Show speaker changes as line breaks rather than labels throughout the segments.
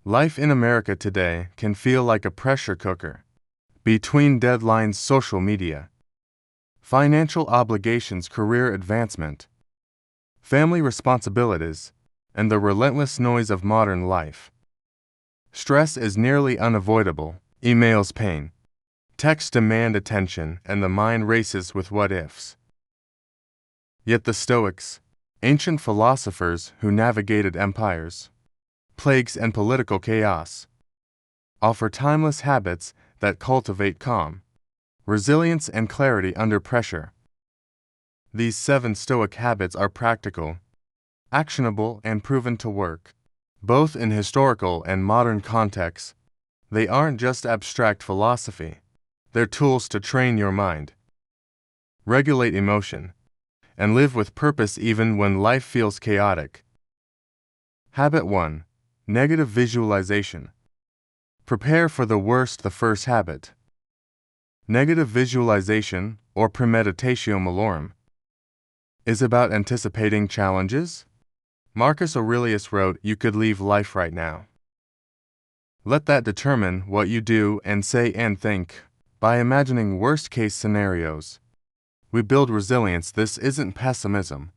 Life in America today can feel like a pressure cooker. Between deadlines, social media, financial obligations, career advancement, family responsibilities, and the relentless noise of modern life, stress is nearly unavoidable. Emails pain, texts demand attention, and the mind races with what-ifs. Yet the Stoics, ancient philosophers who navigated empires, plagues, and political chaos, offer timeless habits that cultivate calm, resilience, and clarity under pressure. These 7 Stoic habits are practical, actionable, and proven to work, both in historical and modern contexts. They aren't just abstract philosophy, they're tools to train your mind, regulate emotion, and live with purpose even when life feels chaotic. Habit 1. Negative visualization. Prepare for the worst. The first habit. Negative visualization, or premeditatio malorum, is about anticipating challenges. Marcus Aurelius wrote, "You could leave life right now." Let that determine what you do and say and think. By imagining worst-case scenarios, we build resilience. This isn't pessimism.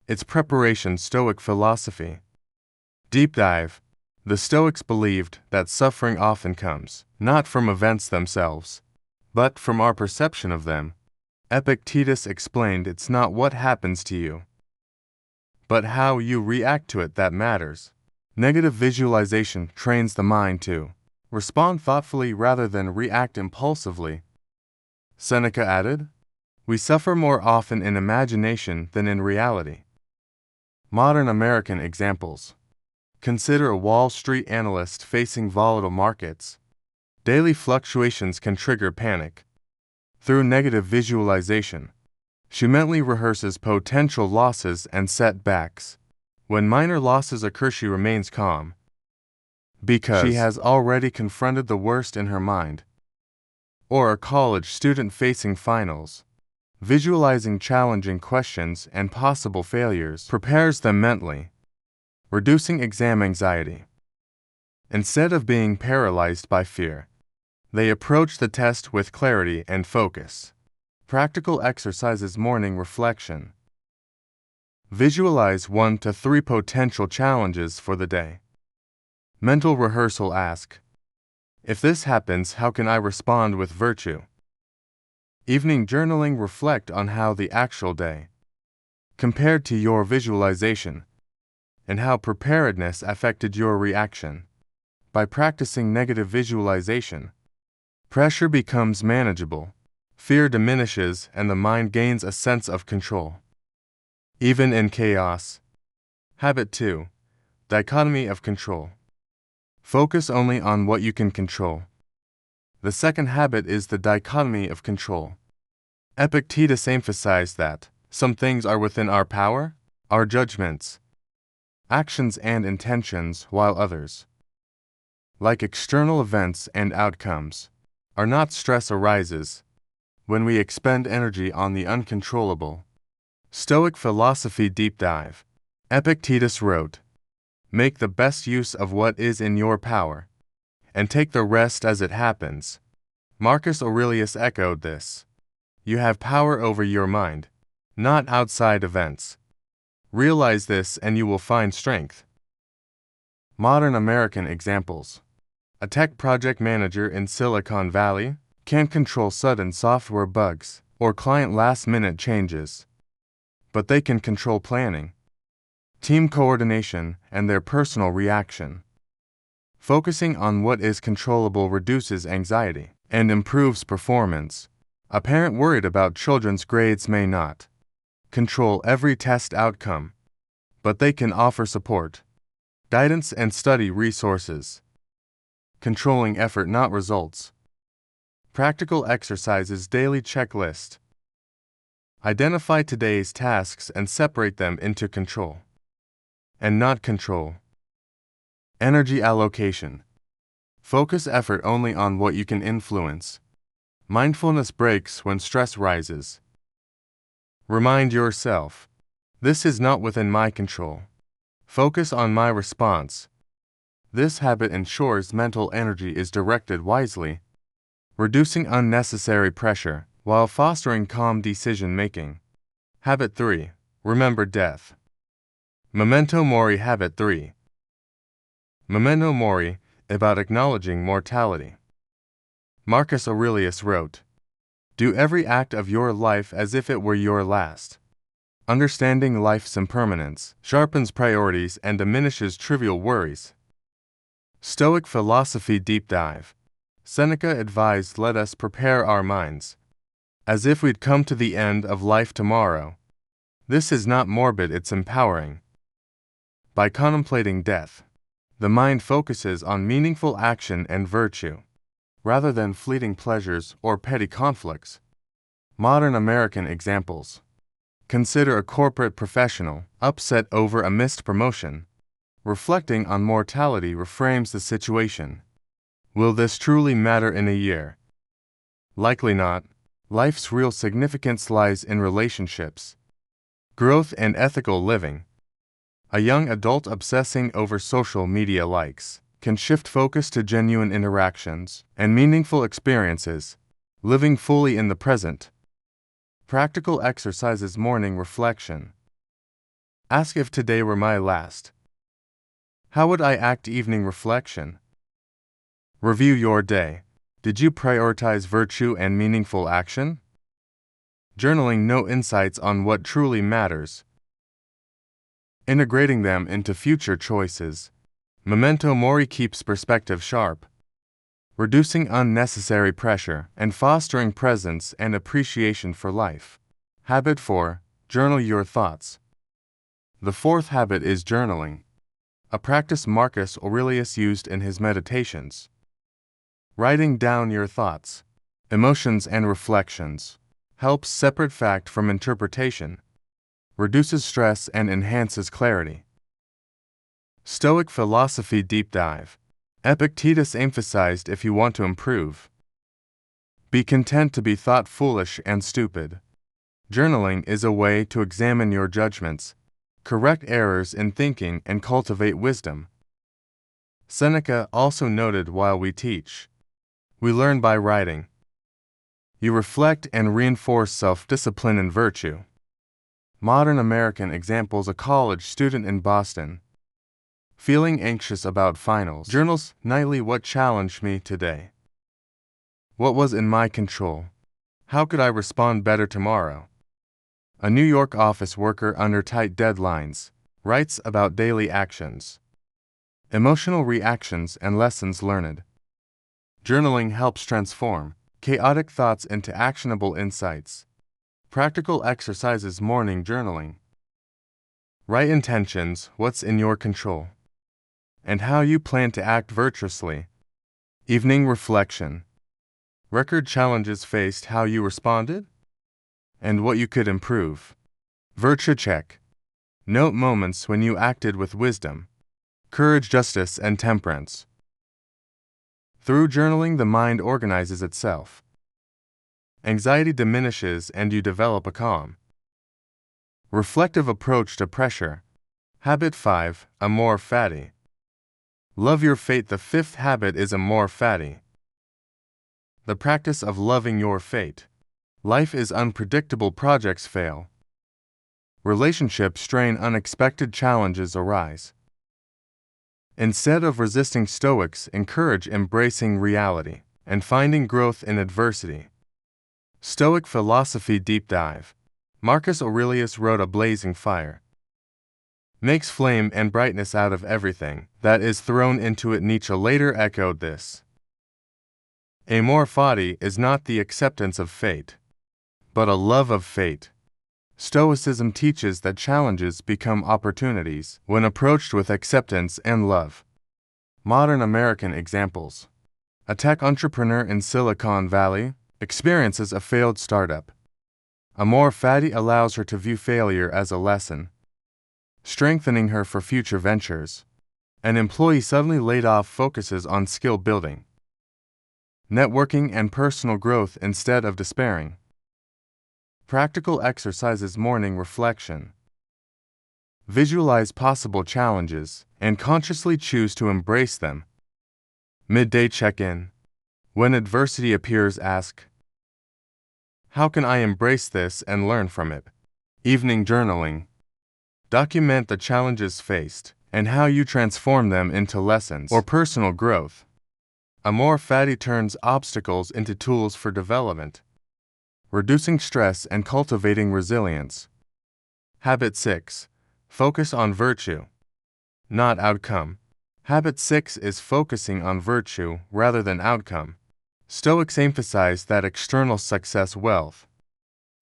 It's preparation. Stoic philosophy. Deep dive. The Stoics believed that suffering often comes, not from events themselves, but from our perception of them. Epictetus explained it's not what happens to you, but how you react to it that matters. Negative visualization trains the mind to respond thoughtfully rather than react impulsively. Seneca added, "We suffer more often in imagination than in reality." Modern American examples. Consider a Wall Street analyst facing volatile markets. Daily fluctuations can trigger panic. Through negative visualization, she mentally rehearses potential losses and setbacks. When minor losses occur, she remains calm because she has already confronted the worst in her mind. Or a college student facing finals, visualizing challenging questions and possible failures prepares them mentally, reducing exam anxiety. Instead of being paralyzed by fear, they approach the test with clarity and focus. Practical exercises. Morning reflection. Visualize 1 to 3 potential challenges for the day. Mental rehearsal. Ask, if this happens, how can I respond with virtue? Evening journaling. Reflect on how the actual day compared to your visualization and how preparedness affected your reaction. By practicing negative visualization, pressure becomes manageable, fear diminishes, and the mind gains a sense of control, even in chaos. Habit 2. Dichotomy of Control. Focus only on what you can control. The second habit is the dichotomy of control. Epictetus emphasized that some things are within our power, our judgments, actions, and intentions, while others, like external events and outcomes, are not. Stress arises when we expend energy on the uncontrollable. Stoic philosophy deep dive. Epictetus wrote, "Make the best use of what is in your power, and take the rest as it happens." Marcus Aurelius echoed this. You have power over your mind, not outside events. Realize this and you will find strength. Modern American examples. A tech project manager in Silicon Valley can't control sudden software bugs or client last-minute changes, but they can control planning, team coordination, and their personal reaction. Focusing on what is controllable reduces anxiety and improves performance. A parent worried about children's grades may not control every test outcome, but they can offer support, guidance, and study resources. Controlling effort, not results. Practical exercises. Daily checklist. Identify today's tasks and separate them into control and not control. Energy allocation. Focus effort only on what you can influence. Mindfulness breaks when stress rises. Remind yourself, this is not within my control. Focus on my response. This habit ensures mental energy is directed wisely, reducing unnecessary pressure while fostering calm decision-making. Habit 3. Remember death. Memento Mori. Habit 3. Memento Mori, about acknowledging mortality. Marcus Aurelius wrote, "Do every act of your life as if it were your last." Understanding life's impermanence sharpens priorities and diminishes trivial worries. Stoic Philosophy Deep Dive. Seneca advised, "Let us prepare our minds as if we'd come to the end of life tomorrow." This is not morbid, it's empowering. By contemplating death, the mind focuses on meaningful action and virtue, rather than fleeting pleasures or petty conflicts. Modern American examples. Consider a corporate professional upset over a missed promotion. Reflecting on mortality reframes the situation. Will this truly matter in a year? Likely not. Life's real significance lies in relationships, growth, and ethical living. A young adult obsessing over social media likes can shift focus to genuine interactions and meaningful experiences, living fully in the present. Practical exercises. Morning reflection. Ask, if today were my last, how would I act? Evening reflection. Review your day. Did you prioritize virtue and meaningful action? Journaling. Note insights on what truly matters, integrating them into future choices. Memento Mori keeps perspective sharp, reducing unnecessary pressure and fostering presence and appreciation for life. Habit 4. Journal your thoughts. The fourth habit is journaling, a practice Marcus Aurelius used in his meditations. Writing down your thoughts, emotions, and reflections helps separate fact from interpretation, reduces stress, and enhances clarity. Stoic Philosophy Deep Dive. Epictetus emphasized, if you want to improve, be content to be thought foolish and stupid. Journaling is a way to examine your judgments, correct errors in thinking, and cultivate wisdom. Seneca also noted, while we teach, we learn by writing. You reflect and reinforce self-discipline and virtue. Modern American examples. A college student in Boston, feeling anxious about finals, journals nightly. What challenged me today? What was in my control? How could I respond better tomorrow? A New York office worker under tight deadlines writes about daily actions, emotional reactions, and lessons learned. Journaling helps transform chaotic thoughts into actionable insights. Practical exercises. Morning journaling. Write intentions, what's in your control, and how you plan to act virtuously. Evening reflection. Record challenges faced, how you responded, and what you could improve. Virtue check. Note moments when you acted with wisdom, courage, justice, and temperance. Through journaling, the mind organizes itself. Anxiety diminishes and you develop a calm, reflective approach to pressure. Habit 5. Amor Fati. Love your fate. The fifth habit is Amor Fati, the practice of loving your fate. Life is unpredictable. Projects fail, relationships strain, unexpected challenges arise. Instead of resisting, Stoics encourage embracing reality and finding growth in adversity. Stoic Philosophy Deep Dive. Marcus Aurelius wrote, "A blazing fire makes flame and brightness out of everything that is thrown into it." Nietzsche later echoed this. Amor Fati is not the acceptance of fate, but a love of fate. Stoicism teaches that challenges become opportunities when approached with acceptance and love. Modern American examples. A tech entrepreneur in Silicon Valley experiences a failed startup. Amor Fati allows her to view failure as a lesson, strengthening her for future ventures. An employee suddenly laid off focuses on skill building, networking, and personal growth instead of despairing. Practical exercises. Morning reflection. Visualize possible challenges and consciously choose to embrace them. Midday check-in. When adversity appears, ask, how can I embrace this and learn from it? Evening journaling. Document the challenges faced and how you transform them into lessons or personal growth. Amor Fati turns obstacles into tools for development, reducing stress and cultivating resilience. Habit 6. Focus on virtue, not outcome. Habit 6 is focusing on virtue rather than outcome. Stoics emphasize that external success, wealth,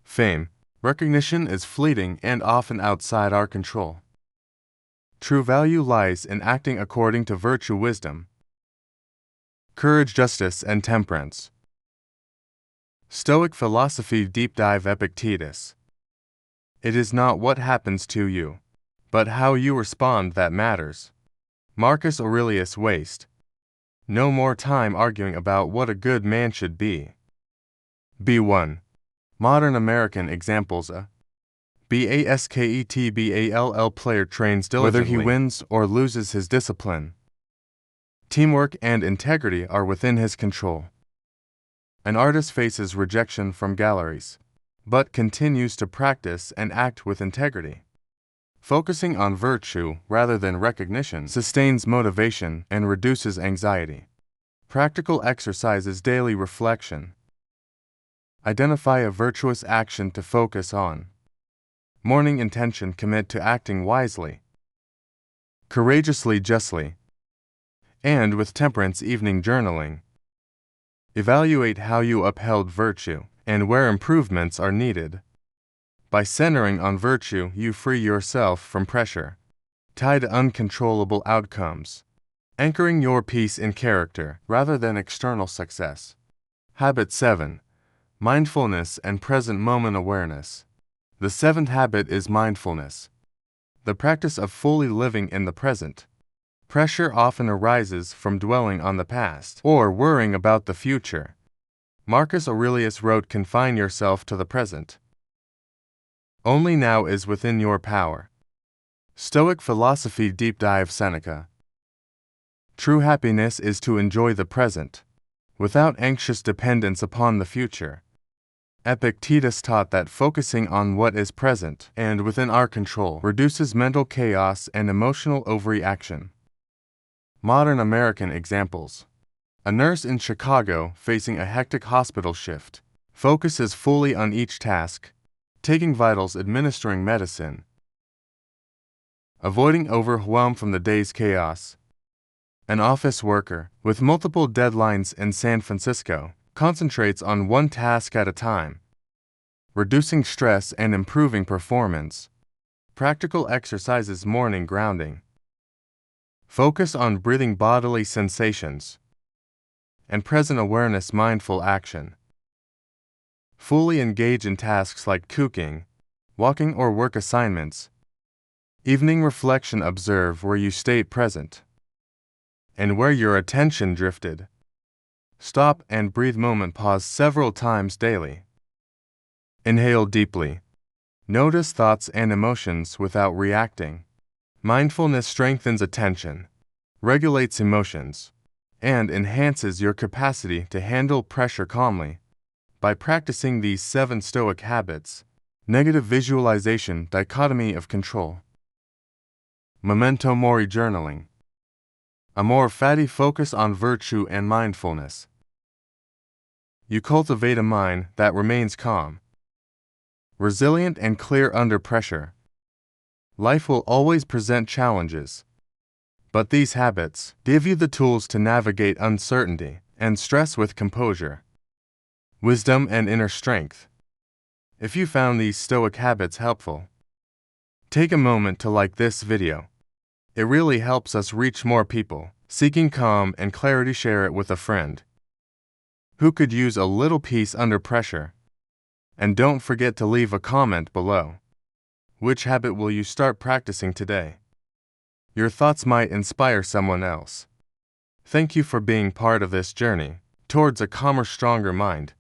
fame, recognition is fleeting and often outside our control. True value lies in acting according to virtue, wisdom, courage, justice, and temperance. Stoic philosophy deep dive. Epictetus. It is not what happens to you, but how you respond that matters. Marcus Aurelius. Waste no more time arguing about what a good man should be. B1. Modern American examples. A basketball player trains diligently, whether he wins or loses. His discipline, teamwork, and integrity are within his control. An artist faces rejection from galleries, but continues to practice and act with integrity. Focusing on virtue rather than recognition sustains motivation and reduces anxiety. Practical exercises. Daily reflection. Identify a virtuous action to focus on. Morning intention. Commit to acting wisely, courageously, justly, and with temperance. Evening journaling. Evaluate how you upheld virtue and where improvements are needed. By centering on virtue, you free yourself from pressure tied to uncontrollable outcomes, anchoring your peace in character rather than external success. Habit 7. Mindfulness and present moment awareness. The seventh habit is mindfulness, the practice of fully living in the present. Pressure often arises from dwelling on the past or worrying about the future. Marcus Aurelius wrote, confine yourself to the present. Only now is within your power. Stoic philosophy deep dive. Seneca. True happiness is to enjoy the present, without anxious dependence upon the future. Epictetus taught that focusing on what is present and within our control reduces mental chaos and emotional overreaction. Modern American examples. A nurse in Chicago facing a hectic hospital shift focuses fully on each task, taking vitals, administering medicine, avoiding overwhelm from the day's chaos. An office worker with multiple deadlines in San Francisco concentrates on one task at a time, reducing stress and improving performance. Practical exercises. Morning grounding. Focus on breathing, bodily sensations, and present awareness. Mindful action. Fully engage in tasks like cooking, walking, or work assignments. Evening reflection. Observe where you stayed present and where your attention drifted. Stop and breathe. Moment. Pause several times daily. Inhale deeply. Notice thoughts and emotions without reacting. Mindfulness strengthens attention, regulates emotions, and enhances your capacity to handle pressure calmly. By practicing these 7 Stoic habits. Negative visualization. Dichotomy of control. Memento Mori journaling. Amor Fati. Focus on virtue and mindfulness. You cultivate a mind that remains calm, resilient, and clear under pressure. Life will always present challenges, but these habits give you the tools to navigate uncertainty and stress with composure, wisdom, and inner strength. If you found these Stoic habits helpful, take a moment to like this video. It really helps us reach more people seeking calm and clarity. Share it with a friend who could use a little peace under pressure. And don't forget to leave a comment below. Which habit will you start practicing today? Your thoughts might inspire someone else. Thank you for being part of this journey towards a calmer, stronger mind.